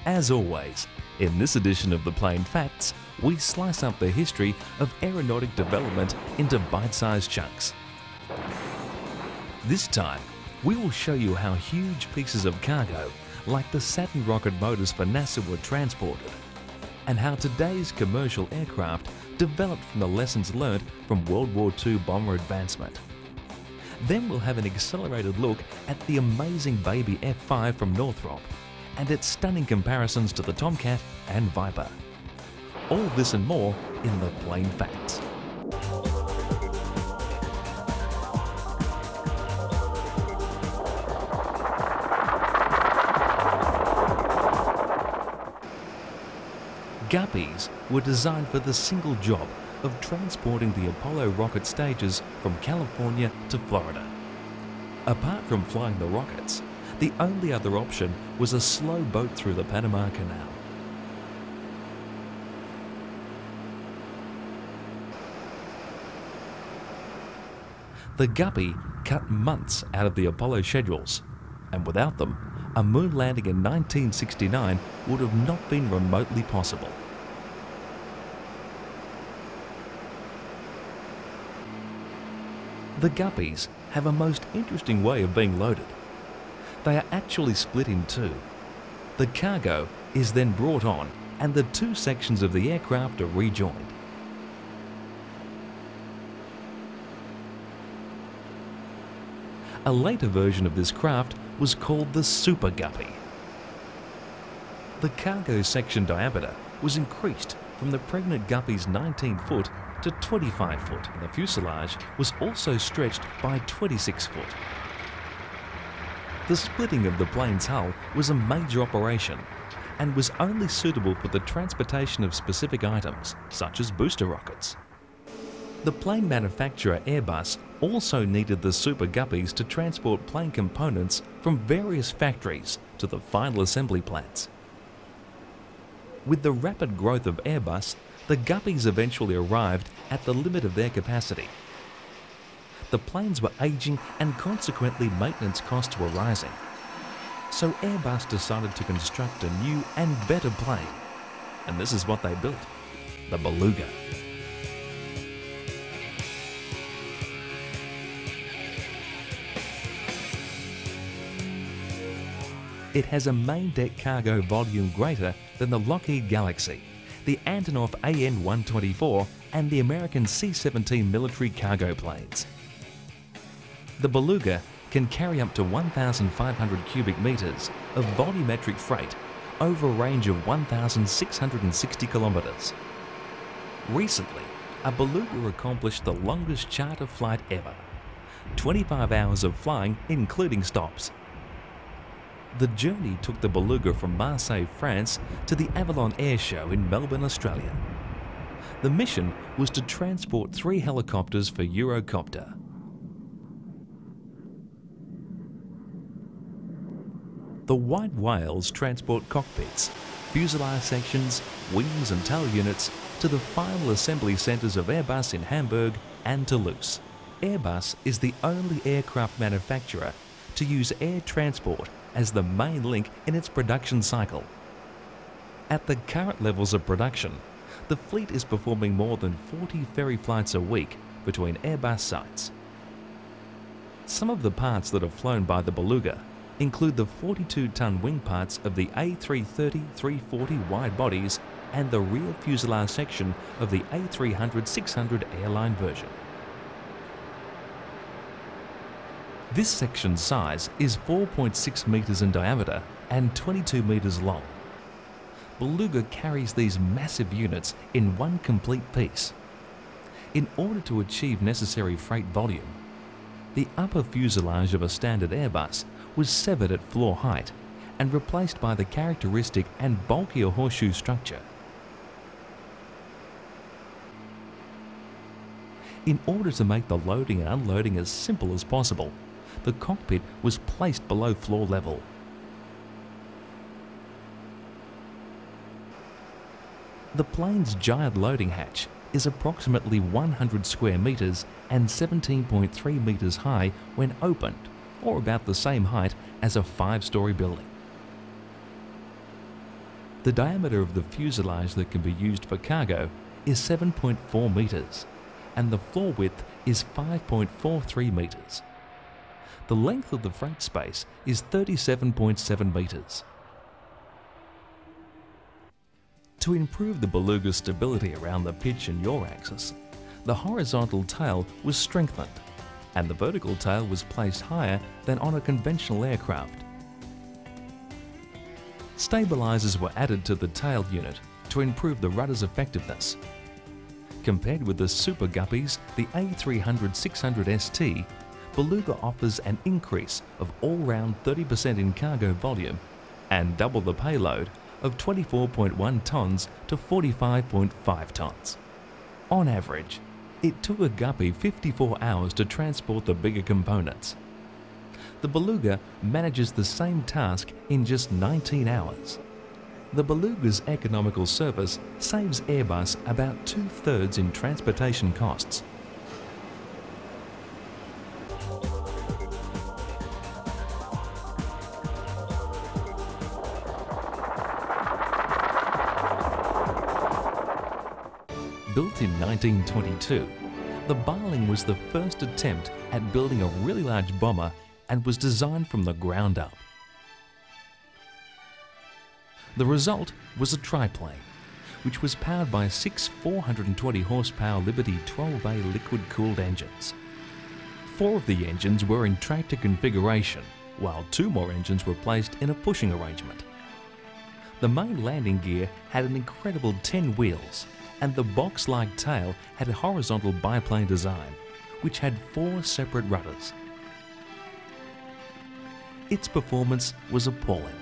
As always, in this edition of The Plain Facts, we slice up the history of aeronautic development into bite-sized chunks. This time, we will show you how huge pieces of cargo, like the Saturn rocket motors for NASA, were transported, and how today's commercial aircraft developed from the lessons learned from World War II bomber advancement. Then we'll have an accelerated look at the amazing baby F-5 from Northrop and its stunning comparisons to the Tomcat and Viper. All this and more in The Plain Facts. Guppies were designed for the single job of transporting the Apollo rocket stages from California to Florida. Apart from flying the rockets, the only other option was a slow boat through the Panama Canal. The Guppy cut months out of the Apollo schedules, and without them, a moon landing in 1969 would have not been remotely possible. The Guppies have a most interesting way of being loaded. They are actually split in two. The cargo is then brought on and the two sections of the aircraft are rejoined. A later version of this craft was called the Super Guppy. The cargo section diameter was increased from the pregnant Guppy's 19-foot to 25-foot, and the fuselage was also stretched by 26 foot. The splitting of the plane's hull was a major operation and was only suitable for the transportation of specific items, such as booster rockets. The plane manufacturer Airbus also needed the Super Guppies to transport plane components from various factories to the final assembly plants. With the rapid growth of Airbus, the Guppies eventually arrived at the limit of their capacity. The planes were aging and consequently maintenance costs were rising. So Airbus decided to construct a new and better plane. And this is what they built, the Beluga. It has a main deck cargo volume greater than the Lockheed Galaxy, the Antonov AN-124 and the American C-17 military cargo planes. The Beluga can carry up to 1,500 cubic meters of volumetric freight over a range of 1,660 kilometers. Recently, a Beluga accomplished the longest charter flight ever, 25 hours of flying including stops. The journey took the Beluga from Marseille, France to the Avalon Air Show in Melbourne, Australia. The mission was to transport 3 helicopters for Eurocopter. The white whales transport cockpits, fuselage sections, wings and tail units to the final assembly centres of Airbus in Hamburg and Toulouse. Airbus is the only aircraft manufacturer to use air transport as the main link in its production cycle. At the current levels of production, the fleet is performing more than 40 ferry flights a week between Airbus sites. Some of the parts that are flown by the Beluga include the 42-ton wing parts of the A330-340 wide bodies and the rear fuselage section of the A300-600 airline version. This section's size is 4.6 meters in diameter and 22 meters long. Beluga carries these massive units in one complete piece. In order to achieve necessary freight volume, the upper fuselage of a standard Airbus was severed at floor height and replaced by the characteristic and bulkier horseshoe structure. In order to make the loading and unloading as simple as possible, the cockpit was placed below floor level. The plane's giant loading hatch is approximately 100 square meters and 17.3 meters high when opened, or about the same height as a 5-story building. The diameter of the fuselage that can be used for cargo is 7.4 metres, and the floor width is 5.43 metres. The length of the freight space is 37.7 metres. To improve the Beluga's stability around the pitch and yaw axis, the horizontal tail was strengthened, and the vertical tail was placed higher than on a conventional aircraft. Stabilizers were added to the tail unit to improve the rudder's effectiveness. Compared with the Super Guppies, the A300-600 ST, Beluga offers an increase of all-round 30% in cargo volume and double the payload of 24.1 tonnes to 45.5 tonnes. On average, it took a Guppy 54 hours to transport the bigger components. The Beluga manages the same task in just 19 hours. The Beluga's economical service saves Airbus about 2/3 in transportation costs. Built in 1922, the Barling was the first attempt at building a really large bomber and was designed from the ground up. The result was a triplane, which was powered by 6 420 horsepower Liberty 12A liquid-cooled engines. 4 of the engines were in tractor configuration, while 2 more engines were placed in a pushing arrangement. The main landing gear had an incredible 10 wheels, and the box-like tail had a horizontal biplane design, which had 4 separate rudders. Its performance was appalling.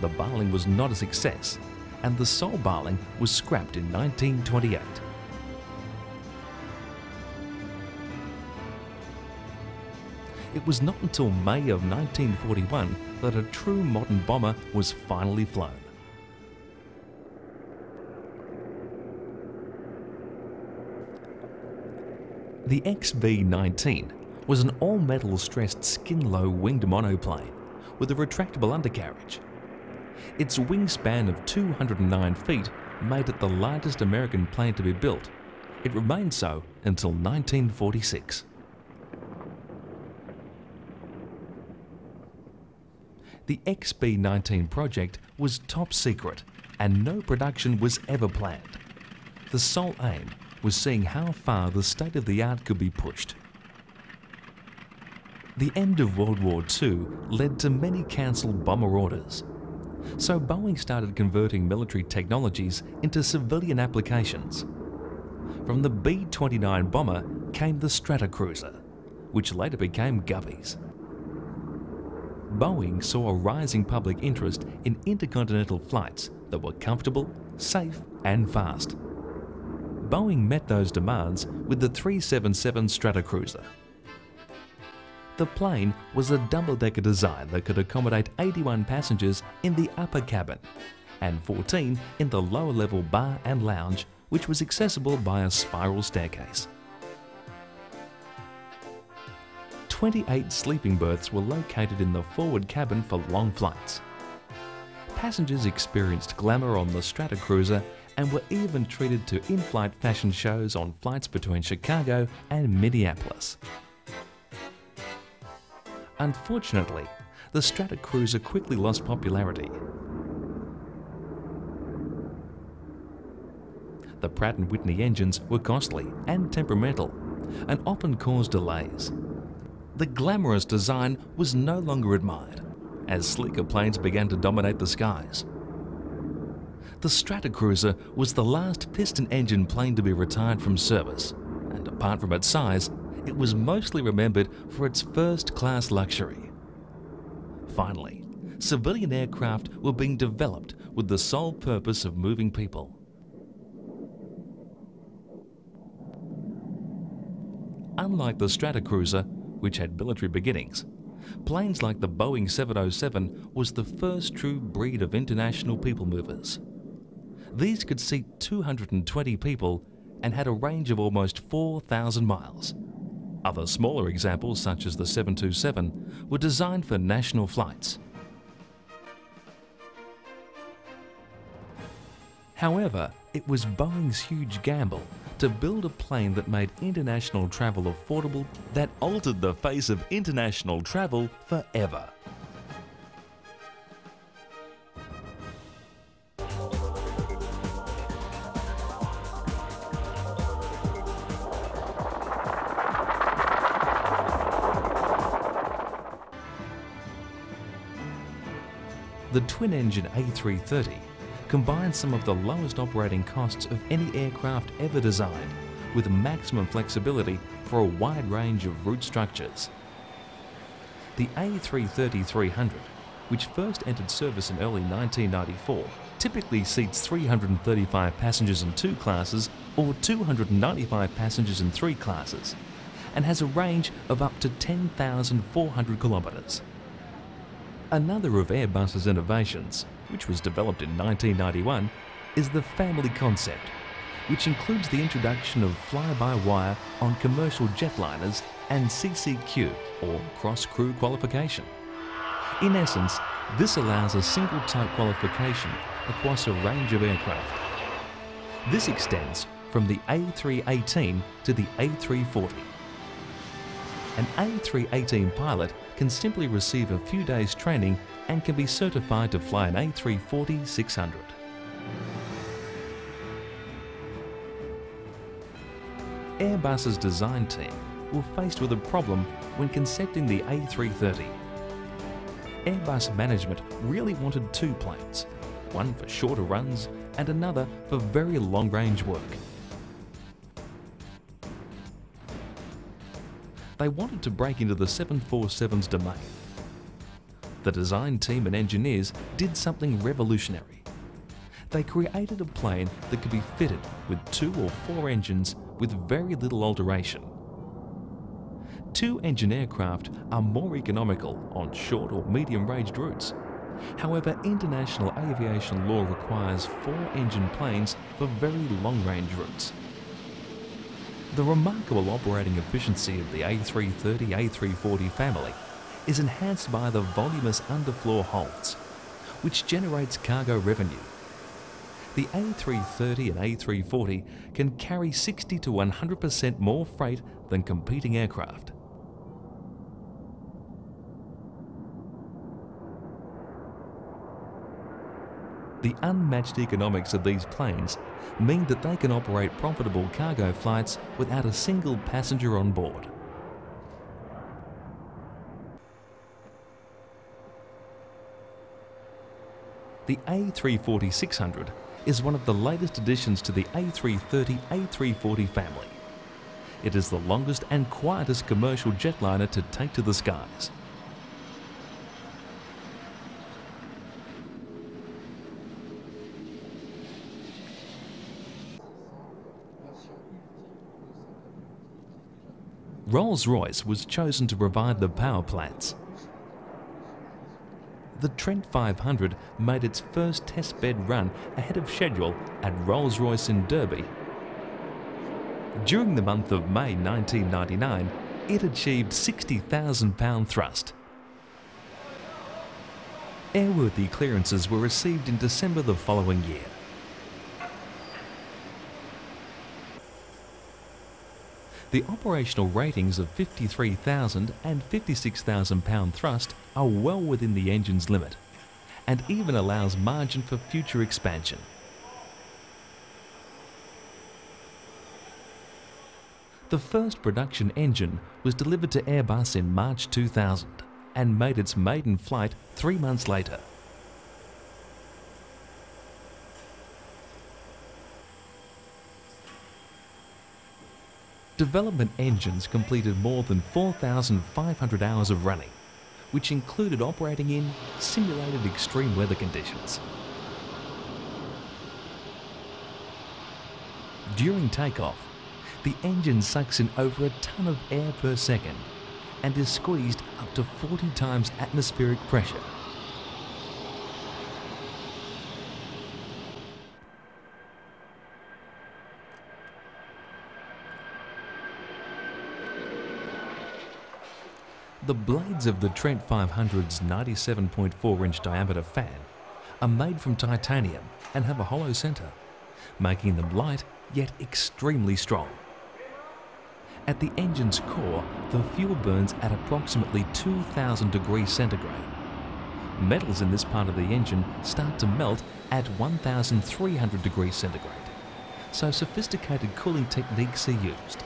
The Barling was not a success, and the sole Barling was scrapped in 1928. It was not until May of 1941 that a true modern bomber was finally flown. The XB-19 was an all-metal stressed skin-low winged monoplane with a retractable undercarriage. Its wingspan of 209 feet made it the largest American plane to be built. It remained so until 1946. The XB-19 project was top secret and no production was ever planned. The sole aim was seeing how far the state-of-the-art could be pushed. The end of World War II led to many cancelled bomber orders, so Boeing started converting military technologies into civilian applications. From the B-29 bomber came the Stratocruiser, which later became Guppies. Boeing saw a rising public interest in intercontinental flights that were comfortable, safe and fast. Boeing met those demands with the 377 Stratocruiser. The plane was a double-decker design that could accommodate 81 passengers in the upper cabin and 14 in the lower-level bar and lounge, which was accessible by a spiral staircase. 28 sleeping berths were located in the forward cabin for long flights. Passengers experienced glamour on the Stratocruiser and were even treated to in-flight fashion shows on flights between Chicago and Minneapolis. Unfortunately, the Stratocruiser quickly lost popularity. The Pratt & Whitney engines were costly and temperamental and often caused delays. The glamorous design was no longer admired as sleeker planes began to dominate the skies. The Stratocruiser was the last piston engine plane to be retired from service, and apart from its size, it was mostly remembered for its first-class luxury. Finally, civilian aircraft were being developed with the sole purpose of moving people. Unlike the Stratocruiser, which had military beginnings, planes like the Boeing 707 was the first true breed of international people movers. These could seat 220 people and had a range of almost 4,000 miles. Other smaller examples, such as the 727, were designed for national flights. However, it was Boeing's huge gamble to build a plane that made international travel affordable that altered the face of international travel forever. The twin-engine A330 combines some of the lowest operating costs of any aircraft ever designed, with maximum flexibility for a wide range of route structures. The A330-300, which first entered service in early 1994, typically seats 335 passengers in 2 classes or 295 passengers in 3 classes, and has a range of up to 10,400 kilometres. Another of Airbus's innovations, which was developed in 1991, is the family concept, which includes the introduction of fly-by-wire on commercial jetliners and CCQ, or cross-crew qualification. In essence, this allows a single type qualification across a range of aircraft. This extends from the A318 to the A340. An A318 pilot can simply receive a few days training and can be certified to fly an A340-600. Airbus's design team were faced with a problem when concepting the A330. Airbus management really wanted 2 planes, one for shorter runs and another for very long-range work. They wanted to break into the 747's domain. The design team and engineers did something revolutionary. They created a plane that could be fitted with 2 or 4 engines with very little alteration. 2-engine aircraft are more economical on short or medium-range routes. However, international aviation law requires 4-engine planes for very long-range routes. The remarkable operating efficiency of the A330-A340 family is enhanced by the voluminous underfloor holds, which generates cargo revenue. The A330 and A340 can carry 60 to 100% more freight than competing aircraft. The unmatched economics of these planes mean that they can operate profitable cargo flights without a single passenger on board. The A340-600 is one of the latest additions to the A330-A340 family. It is the longest and quietest commercial jetliner to take to the skies. Rolls-Royce was chosen to provide the power plants. The Trent 500 made its first testbed run ahead of schedule at Rolls-Royce in Derby. During the month of May 1999, it achieved 60,000 pound thrust. Airworthy clearances were received in December the following year. The operational ratings of 53,000 and 56,000 pound thrust are well within the engine's limit, and even allows margin for future expansion. The first production engine was delivered to Airbus in March 2000 and made its maiden flight 3 months later. Development engines completed more than 4,500 hours of running, which included operating in simulated extreme weather conditions. During takeoff, the engine sucks in over a ton of air per second and is squeezed up to 40 times atmospheric pressure. The blades of the Trent 500's 97.4-inch diameter fan are made from titanium and have a hollow centre, making them light yet extremely strong. At the engine's core, the fuel burns at approximately 2000 degrees centigrade. Metals in this part of the engine start to melt at 1300 degrees centigrade, so sophisticated cooling techniques are used.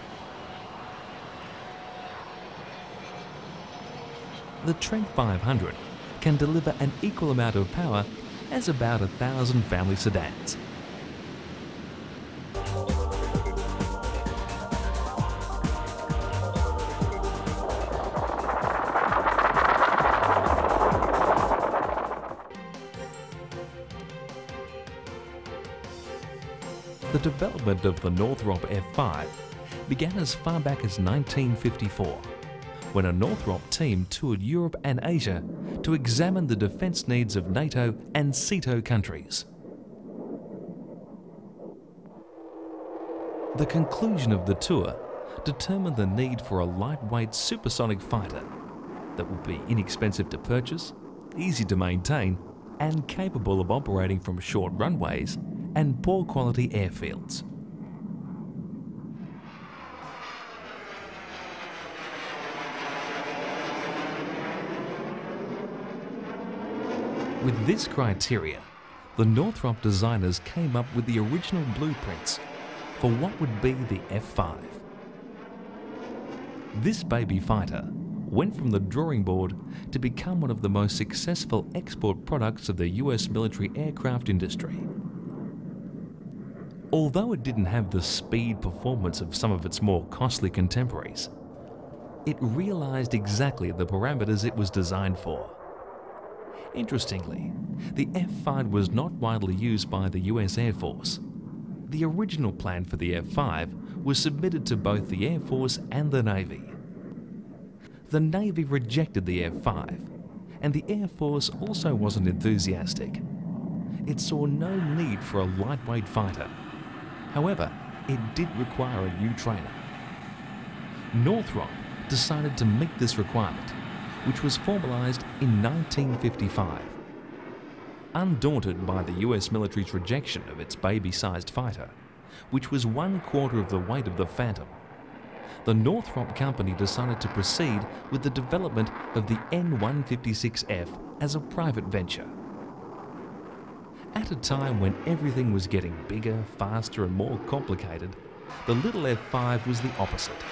The Trent 500 can deliver an equal amount of power as about 1,000 family sedans. The development of the Northrop F5 began as far back as 1954, when a Northrop team toured Europe and Asia to examine the defence needs of NATO and CETO countries. The conclusion of the tour determined the need for a lightweight supersonic fighter that would be inexpensive to purchase, easy to maintain, and capable of operating from short runways and poor quality airfields. With this criteria, the Northrop designers came up with the original blueprints for what would be the F5. This baby fighter went from the drawing board to become one of the most successful export products of the US military aircraft industry. Although it didn't have the speed performance of some of its more costly contemporaries, it realized exactly the parameters it was designed for. Interestingly, the F5 was not widely used by the US Air Force. The original plan for the F5 was submitted to both the Air Force and the Navy. The Navy rejected the F5, and the Air Force also wasn't enthusiastic. It saw no need for a lightweight fighter. However, it did require a new trainer. Northrop decided to meet this requirement, which was formalised in 1955. Undaunted by the US military's rejection of its baby-sized fighter, which was 1/4 of the weight of the Phantom, the Northrop company decided to proceed with the development of the N156F as a private venture. At a time when everything was getting bigger, faster and more complicated, the little F5 was the opposite.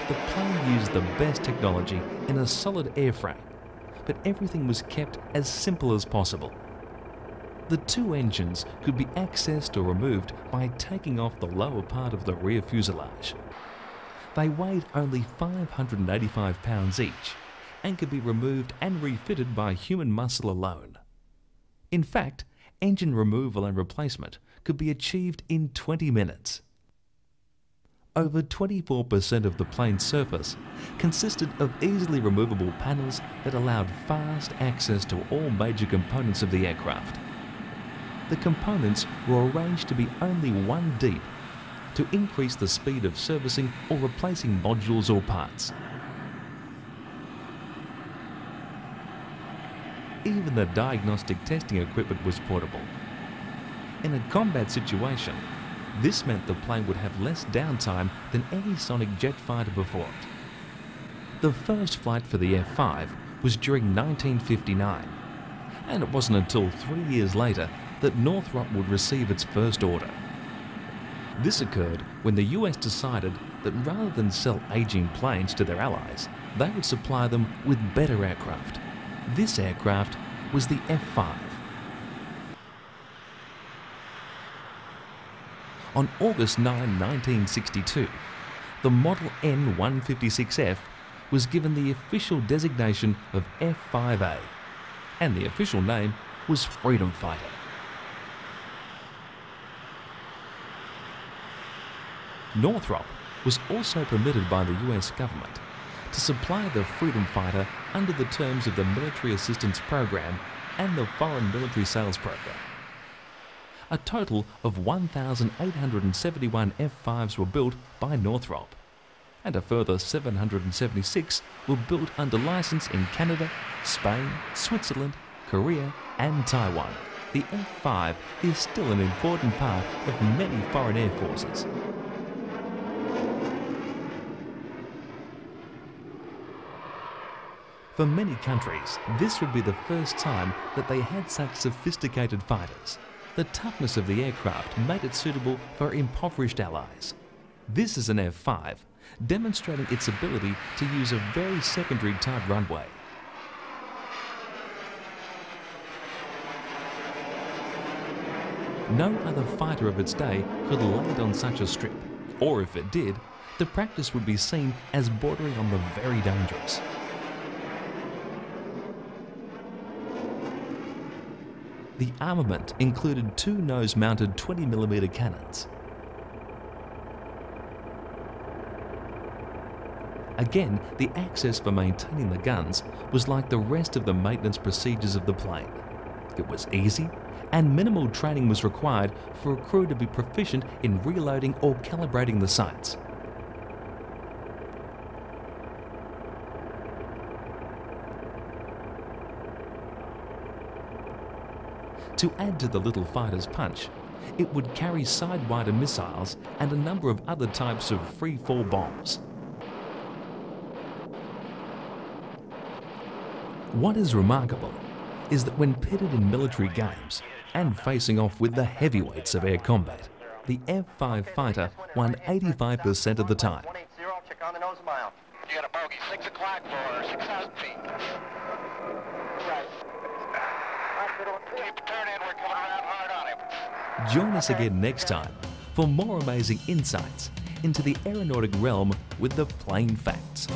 The plane used the best technology in a solid airframe, but everything was kept as simple as possible. The two engines could be accessed or removed by taking off the lower part of the rear fuselage. They weighed only 585 pounds each and could be removed and refitted by human muscle alone. In fact, engine removal and replacement could be achieved in 20 minutes. Over 24% of the plane's surface consisted of easily removable panels that allowed fast access to all major components of the aircraft. The components were arranged to be only 1 deep to increase the speed of servicing or replacing modules or parts. Even the diagnostic testing equipment was portable. In a combat situation, this meant the plane would have less downtime than any Sonic jet fighter before it. The first flight for the F5 was during 1959, and it wasn't until 3 years later that Northrop would receive its first order. This occurred when the US decided that rather than sell aging planes to their allies, they would supply them with better aircraft. This aircraft was the F5. On August 9, 1962, the Model N156F was given the official designation of F5A, and the official name was Freedom Fighter. Northrop was also permitted by the US government to supply the Freedom Fighter under the terms of the Military Assistance Program and the Foreign Military Sales Program. A total of 1,871 F5s were built by Northrop. and a further 776 were built under license in Canada, Spain, Switzerland, Korea and Taiwan. The F-5 is still an important part of many foreign air forces. For many countries, this would be the first time that they had such sophisticated fighters. The toughness of the aircraft made it suitable for impoverished allies. This is an F-5, demonstrating its ability to use a very secondary type runway. No other fighter of its day could land on such a strip, or if it did, the practice would be seen as bordering on the very dangerous. The armament included two nose-mounted 20mm cannons. Again, the access for maintaining the guns was like the rest of the maintenance procedures of the plane. It was easy, and minimal training was required for a crew to be proficient in reloading or calibrating the sights. To add to the little fighter's punch, it would carry sidewinder missiles and a number of other types of free-fall bombs. What is remarkable is that when pitted in military games and facing off with the heavyweights of air combat, the F-5 fighter won 85% of the time. Check on the nose mile. You got a bogey, 6 o'clock for 6,000 feet. Keep the turn in, we're coming around hard on him. Join us again next time for more amazing insights into the aeronautic realm with the Plane Facts.